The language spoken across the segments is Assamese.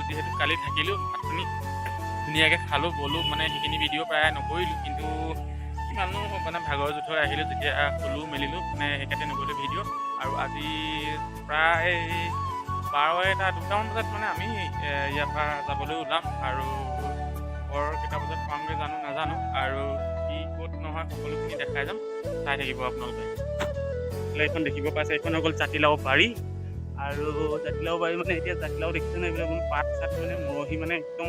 যিহেতু কালি থাকিলোঁ ভাতখিনি ধুনীয়াকৈ খালোঁ বলোঁ মানে সেইখিনি ভিডিঅ' প্ৰায় নকৰিলোঁ, কিন্তু ইমানো মানে ভাগৰ জোথৰ আহিলোঁ যেতিয়া শুলোঁ মেলিলোঁ মানে সেইকাৰণে নকৰিলোঁ ভিডিঅ'। আৰু আজি প্ৰায় 12-2টামান বজাত মানে আমি ইয়াৰ পৰা যাবলৈ ওলাম আৰু ঘৰ কেইটা বজাত পামগৈ নাজানো, আৰু কি ক'ত নহয় সকলোখিনি দেখাই যাম, চাই থাকিব আপোনালোকে। এইখন দেখিব পাইছে, এইখন হৈ গ'ল জাতিলাও বাৰী। আৰু জাতিলাও বাৰী মানে এতিয়া জাতিলাও দেখিছে নে, এইবিলাক পাত চাত মানে মৰহি মানে একদম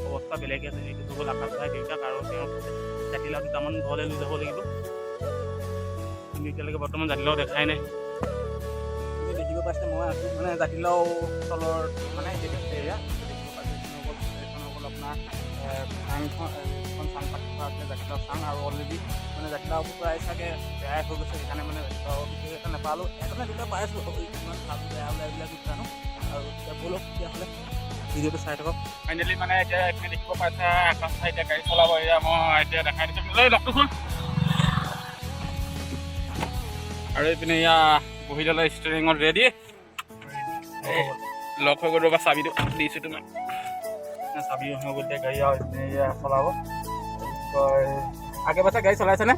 অৱস্থা বেলেগে আছে। এইটো হৈ গ'ল আকাশ ভাই দেউতাক, আৰু তেওঁ জাতিলাও দুটামান ঘৰলৈ লৈ যাব লাগিব, কিন্তু এতিয়ালৈকে বৰ্তমান জাতিলাও দেখাই নাই। দেখিব পাইছে মই আছোঁ মানে জাতিলাও তলৰ মানে এৰিয়া দেখিব পাইছে। এইখন হৈ গ'ল আপোনাৰ চাংখন চাং পাতি থোৱা আছিলে জাতিলাও চাং, আৰু অলৰেডি মানে জাতিলাও প্ৰায় চাগে বেয়াই হৈ গৈছে, সেইকাৰণে মানে জাতিলাও বিশেষ এটা নাপালোঁ। এটা দুটা পাইছোঁ, ইমান ভাল বেয়া ওলাই এইবিলাক জানো। আৰু এতিয়া ব'লক তেতিয়াহ'লে ভিডিঅ'টো চাই থাকক। ফাইনেলি মানে এতিয়া এইখিনি দেখিব পাইছে আকাশ ভাই এতিয়া গাড়ী চলাব, এয়া মই এতিয়া দেখাই দিছোঁ লগটো চোন। আৰু এইপিনে এয়া বহি ল'লে ষ্টেৰিঙত ৰেডি, লক হৈ গ'ল ৰ'বা, চাবিটো দিছোঁ তোমাক। চাবি হৈ গ'ল এতিয়া গাড়ী, আৰু এইপিনে এয়া চলাব। আগে পাছে গাড়ী চলাইছেনে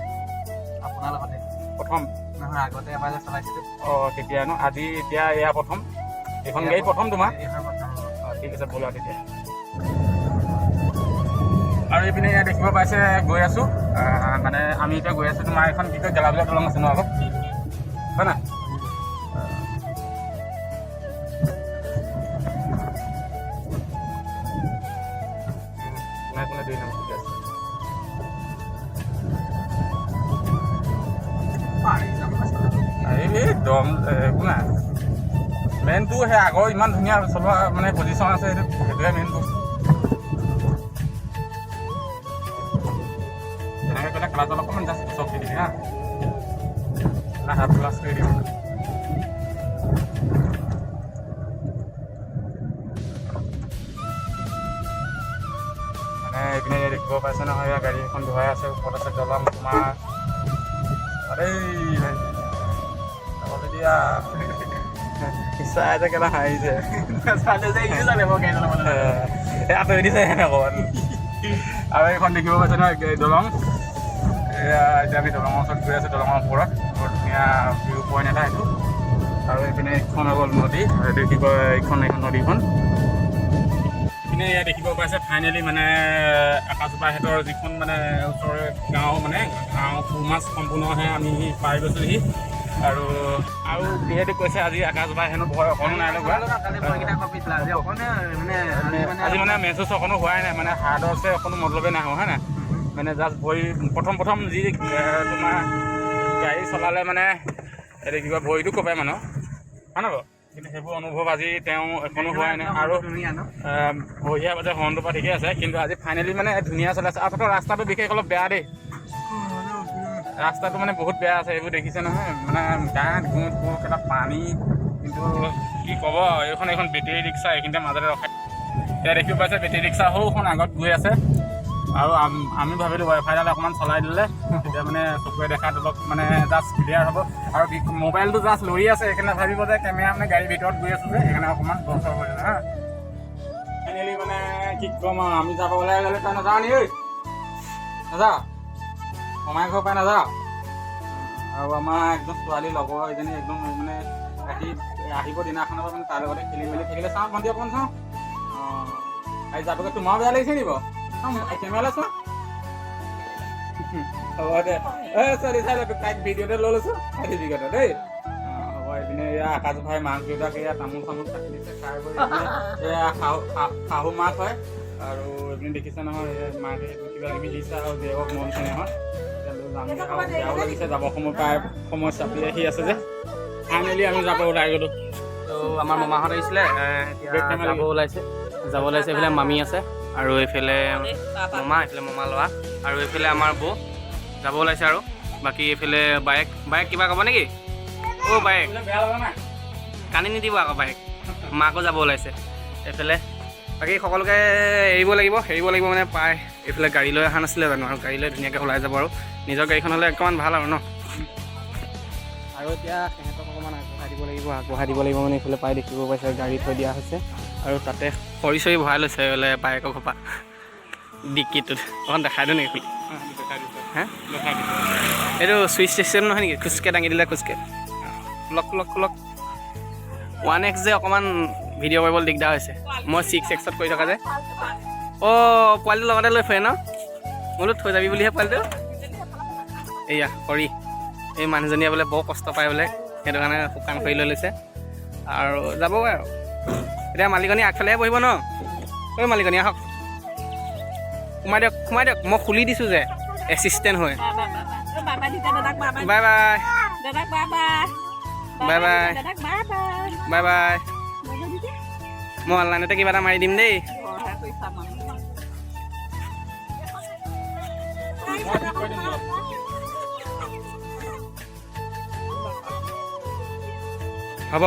আপোনাৰ লগতে? প্ৰথম নহয়, আগতে এবাৰ যে চলাইছিলোঁ। অঁ তেতিয়া ন, আজি এতিয়া এয়া প্ৰথম, এইখন গাড়ী প্ৰথম তোমাৰ? অঁ ঠিক আছে ব'লা তেতিয়া। আৰু এইপিনে এয়া দেখিব পাইছে গৈ আছোঁ, মানে আমি এতিয়া গৈ আছোঁ তোমাৰ এখন কি কয় গেলাবিলা দলং আছে ন অলপ, হয় নাই? কোনে দুই নম্বৰ ঠিক আছে। এই দম শুনা, মেইনটো সেই আগৰ ইমান ধুনীয়া চলোৱা মানে পজিশ্যন আছে, সেইটোৱে মেইনটো। তেনেকৈ ক'লে ক্লাছত অকণমান জাষ্ট চব দি দিবি হা, হাফ ক্লাছ কৰি দিবি। মানে এইপিনে দেখিব পাইছে নহয়, গাড়ী এখন ধুৱাই আছে, ওপৰত আছে দলং তোমাৰ। চাই কেনে হাঁহিছে, আঁতৰি দিছে অকণমান। আৰু এইখন দেখিব পাইছে নহয় দলং, এয়া এতিয়া আমি দলঙৰ ওচৰত গৈ আছোঁ, দলঙৰ ওপৰত বৰ ধুনীয়া ভিউ পইণ্ট এটা এইটো। আৰু এইপিনে এইখন হৈ গ'ল নদী, এইটো কি কয় এইখন নদীখন। এইপিনে এয়া দেখিব পাইছে ফাইনেলি মানে আকাশবাহঁতৰ যিখন মানে ওচৰৰে গাঁও, মানে গাঁও মাছ সম্পূৰ্ণহে আমি পাই গৈছোঁহি। আৰু যিহেতু কৈছে আজি আকাশবাই হেনো ভয় অকণো নাই লগা, আজি মানে মেচেজ অকণো হোৱাই নাই, মানে হাৰ্ডছে অকণো মতলবে নাই হোৱা, হয় নাই? মানে জাষ্ট ভৰি প্ৰথম যি তোমাৰ গাড়ী চলালে মানে এইটো কিবা ভৰিটো কঁপে মানুহ, হয় নাই বাৰু? কিন্তু সেইবোৰ অনুভৱ আজি তেওঁ অকণো হোৱাই নাই। আৰু বঢ়িয়া বাজে হৰ্ণটো পৰা ঠিকে আছে, কিন্তু আজি ফাইনেলি মানে ধুনীয়া চলাইছে। আৰু ৰাস্তাটো বিশেষ অলপ বেয়া দেই, ৰাস্তাটো মানে বহুত বেয়া আছে, এইবোৰ দেখিছে নহয়, মানে গাঁত গোট এটা পানী। কিন্তু কি ক'ব, এইখন বেটেৰী ৰিক্সা এইখিনিতে মাজতে ৰখাই, এতিয়া দেখিব পাইছে বেটেৰী ৰিক্সা সৌখন আগত গৈ আছে। আৰু আমি ভাবিলোঁ ৱাইফাইডাল অকণমান চলাই দিলে তেতিয়া মানে চকুৰে দেখাত অলপ মানে জাষ্ট ক্লিয়াৰ হ'ব। আৰু মোবাইলটো জাষ্ট লৰি আছে, সেইকাৰণে ভাবিব যে কেমেৰা মানে গাড়ীৰ ভিতৰত গৈ আছোঁ যে, সেইকাৰণে অকণমান দৰকাৰ হৈ আছে হা। ফাইনেলি মানে কি ক'ম আৰু, আমি যাব ওলাই গ'লে তই নাযাওঁ নি? ঐ নাযাওঁ, কমাই ঘৰ পাই নাযাওঁ। আৰু আমাৰ একদম ছোৱালী লগৰ এজনী একদম মানে ৰাতি আহিব দিনাখনৰ পৰা মানে তাৰ লগতে খেলি মেলি থাকিলে, চাওঁ ভণ্টি অকণমান চাওঁ। অঁ আজি যাবগৈ, তোমাৰ বেয়া লাগিছে নি বাৰু? কেমেৰালৈ চোৱা, হ'ব দে। ছোৱালী চাই লওক, তাইক ভিডিঅ'তে লৈ লৈছোঁ চাৰ্টিফিকেটত দেই। হ'ব এইপিনে এয়া আকাশ ভাই মাক দেউতাক এয়া তামোল চামোল কাটি দিছে, খাই বৈ এয়া শাহু মাক হয়। আৰু এইপিনে দেখিছে নহয় মাকে কিবা কিবি দিছে, আৰু জীয়েকক মন চেনেহত বেয়াও লাগিছে, যাব সময় চাপি আহি আছে যে। ফাইনেলি আমি যাব ওলাই গ'লোঁ। ত' আমাৰ মামাহঁত আহিছিলে, যাব ওলাইছে। এইফালে মামী আছে, আৰু এইফালে মামা, এইফালে মামা ল'ৰা, আৰু এইফালে আমাৰ বৌ যাব ওলাইছে। আৰু বাকী এইফালে বাইক কিবা ক'ব নেকি? অ' বাইক কান্দি নিদিব আকৌ, বাইক মাকো যাব ওলাইছে এইফালে। বাকী সকলোকে এৰিব লাগিব মানে পায়। এইফালে গাড়ী লৈ অহা নাছিলে জানো, আৰু গাড়ী লৈ ধুনীয়াকৈ ওলাই যাব, আৰু নিজৰ গাড়ীখন হ'লে অকণমান ভাল আৰু ন। আৰু এতিয়া সিহঁতক অকণমান আগবঢ়াই দিব লাগিব আগবঢ়াই দিব লাগিব মানে এইফালে পাই দেখিব পাইছে গাড়ী থৈ দিয়া হৈছে আৰু তাতে খৰি চৰি ভৰাই লৈছে বোলে বাইকৰ ঘপা ডিক্কিটোত অকণ দেখাই দিওঁ নেকি খুলি হা এইটো চুইচ ষ্টেচন নহয় নেকি খোজকে দাঙি দিলে খোজকে খোলক 1x যে অকণমান ভিডিঅ' কৰিবলৈ দিগদাৰ হৈছে মই 6xত কৰি থকা যে অঁ পোৱালিটো লগতে লৈ ফুৰে ন মোলৈ থৈ যাবি বুলিহে পোৱালিটো এয়া খৰি এই মানুহজনীয়ে বোলে বৰ কষ্ট পায় বোলে সেইটো কাৰণে শুকান খৰি লৈ লৈছে আৰু যাবগৈ আৰু এতিয়া মালিকনী আগফালেহে বহিব ন ঐ মালিকনী আহক সোমাই দিয়ক মই খুলি দিছোঁ যে এছিষ্টেণ্ট হৈ বাই বাই মই অনলাইনতে কিবা এটা মাৰি দিম দেই হ'ব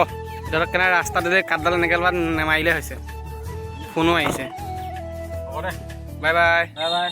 ধৰক কেনে ৰাস্তাটোতে কাঠডাল এনেকৈ লোৱা নেমাৰিলে হৈছে ফোনো আহিছে হ'ব দে বাই বাই বাই বাই